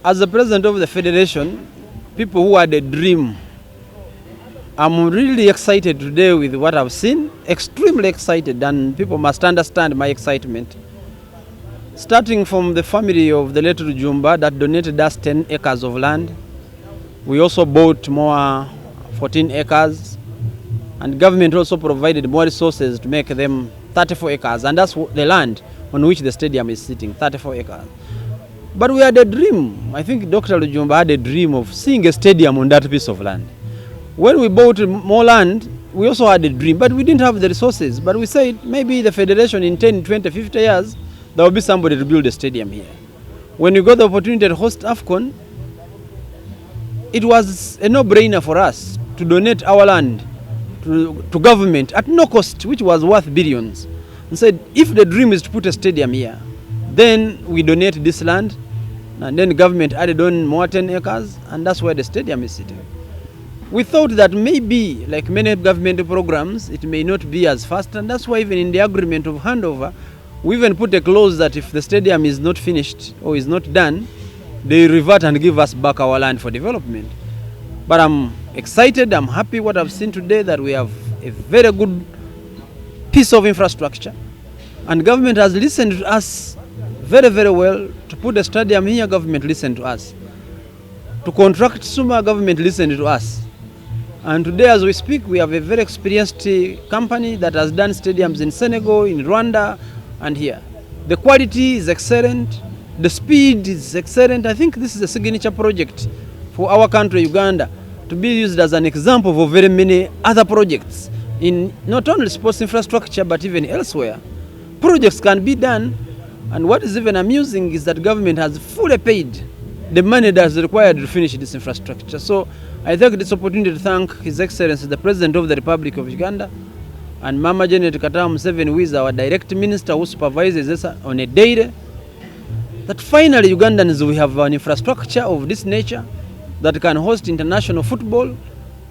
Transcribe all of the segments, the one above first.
As the president of the federation, people who had a dream, I'm really excited today with what I've seen, extremely excited, and people must understand my excitement. Starting from the family of the late Rujumba that donated us 10 acres of land. We also bought more 14 acres, and government also provided more resources to make them 34 acres, and that's the land on which the stadium is sitting, 34 acres. But we had a dream. I think Dr. Rujumba had a dream of seeing a stadium on that piece of land. When we bought more land, we also had a dream, but we didn't have the resources. But we said maybe the federation in 10, 20, 50 years, there will be somebody to build a stadium here. When we got the opportunity to host Afcon, it was a no-brainer for us to donate our land to government at no cost, which was worth billions. And said, if the dream is to put a stadium here, then we donate this land, and then the government added on more 10 acres, and that's where the stadium is sitting. We thought that maybe, like many government programs, it may not be as fast, and that's why even in the agreement of handover, we even put a clause that if the stadium is not finished or is not done, they revert and give us back our land for development. But I'm excited, I'm happy what I've seen today, that we have a very good piece of infrastructure, and government has listened to us very, very well. To put a stadium here, government listened to us. To contract Suma, government listened to us. And today as we speak, we have a very experienced company that has done stadiums in Senegal, in Rwanda, and here. The quality is excellent, the speed is excellent. I think this is a signature project for our country, Uganda, to be used as an example of very many other projects in not only sports infrastructure, but even elsewhere. Projects can be done. And what is even amusing is that government has fully paid the money that is required to finish this infrastructure. So I take this opportunity to thank His Excellency, the President of the Republic of Uganda, and Mama Janet Katamu Museveni, who is our direct minister who supervises us on a daily, that finally Ugandans, we have an infrastructure of this nature that can host international football.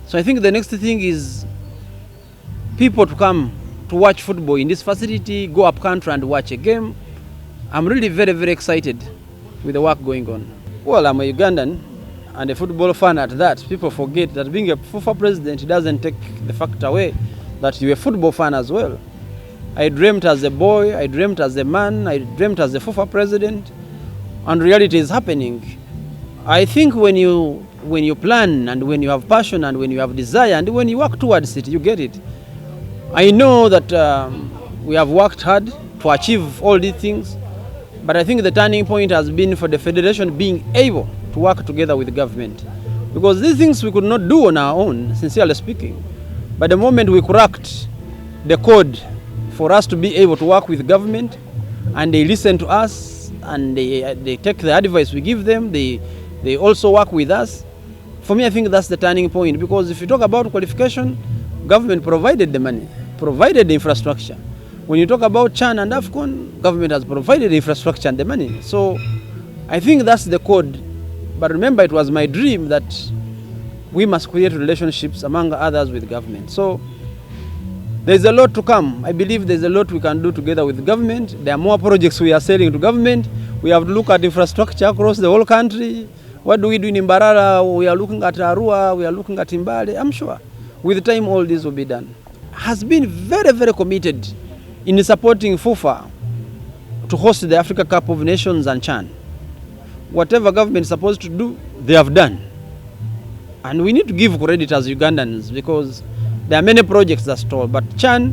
So I think the next thing is people to come to watch football in this facility, go up country and watch a game. I'm really very, very excited with the work going on. Well, I'm a Ugandan and a football fan at that. People forget that being a Fufa president doesn't take the fact away that you're a football fan as well. I dreamt as a boy, I dreamt as a man, I dreamt as a Fufa president, and reality is happening. I think when you plan, and when you have passion, and when you have desire, and when you work towards it, you get it. I know that we have worked hard to achieve all these things, but I think the turning point has been for the federation being able to work together with the government. Because these things we could not do on our own, sincerely speaking. But the moment we cracked the code for us to be able to work with government, and they listen to us, and they take the advice we give them, they also work with us. For me, I think that's the turning point, because if you talk about qualification, government provided the money, provided the infrastructure. When you talk about Chan and Afcon, government has provided the infrastructure and the money. So I think that's the code. But remember, it was my dream that we must create relationships among others with government. So there's a lot to come. I believe there's a lot we can do together with government. There are more projects we are selling to government. We have to look at infrastructure across the whole country. What do we do in Mbarara? We are looking at Arua. We are looking at Mbale. I'm sure with time all this will be done. Has been very, very committed in supporting Fufa to host the Africa Cup of Nations and Chan. Whatever government is supposed to do, they have done. And we need to give credit as Ugandans, because there are many projects that stall. But Chan,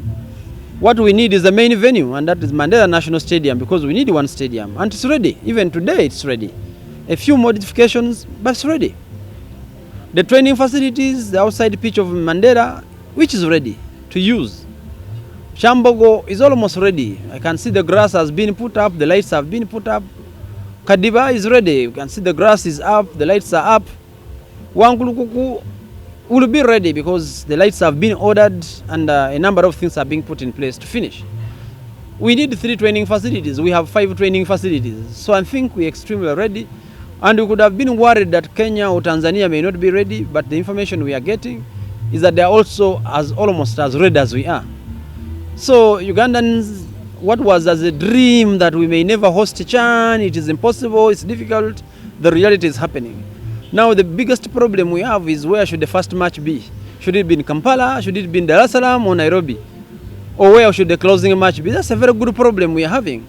what we need is the main venue, and that is Mandela National Stadium, because we need one stadium. And it's ready. Even today it's ready. A few modifications, but it's ready. The training facilities, the outside pitch of Mandela, which is ready to use. Shambogo is almost ready. I can see the grass has been put up, the lights have been put up. Kadiba is ready. You can see the grass is up, the lights are up. Wangulukuku will be ready because the lights have been ordered and a number of things are being put in place to finish. We need 3 training facilities. We have 5 training facilities. So I think we're extremely ready. And we could have been worried that Kenya or Tanzania may not be ready, but the information we are getting is that they are also almost as ready as we are. So Ugandans, what was as a dream that we may never host Chan, it is impossible, it's difficult. the reality is happening. Now the biggest problem we have is where should the first match be? Should it be in Kampala? Should it be in Dar es Salaam or Nairobi? Or where should the closing match be? That's a very good problem we are having.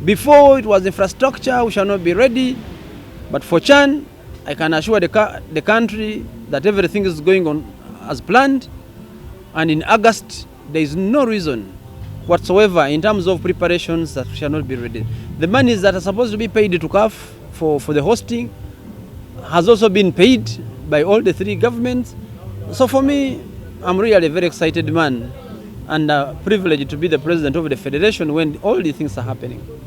Before it was infrastructure, we shall not be ready. But for Chan, I can assure the country that everything is going on as planned. And in August, there is no reason whatsoever in terms of preparations that we shall not be ready. The monies that are supposed to be paid to CAF for the hosting has also been paid by all the three governments. So for me, I'm really a very excited man and privileged to be the president of the federation when all these things are happening.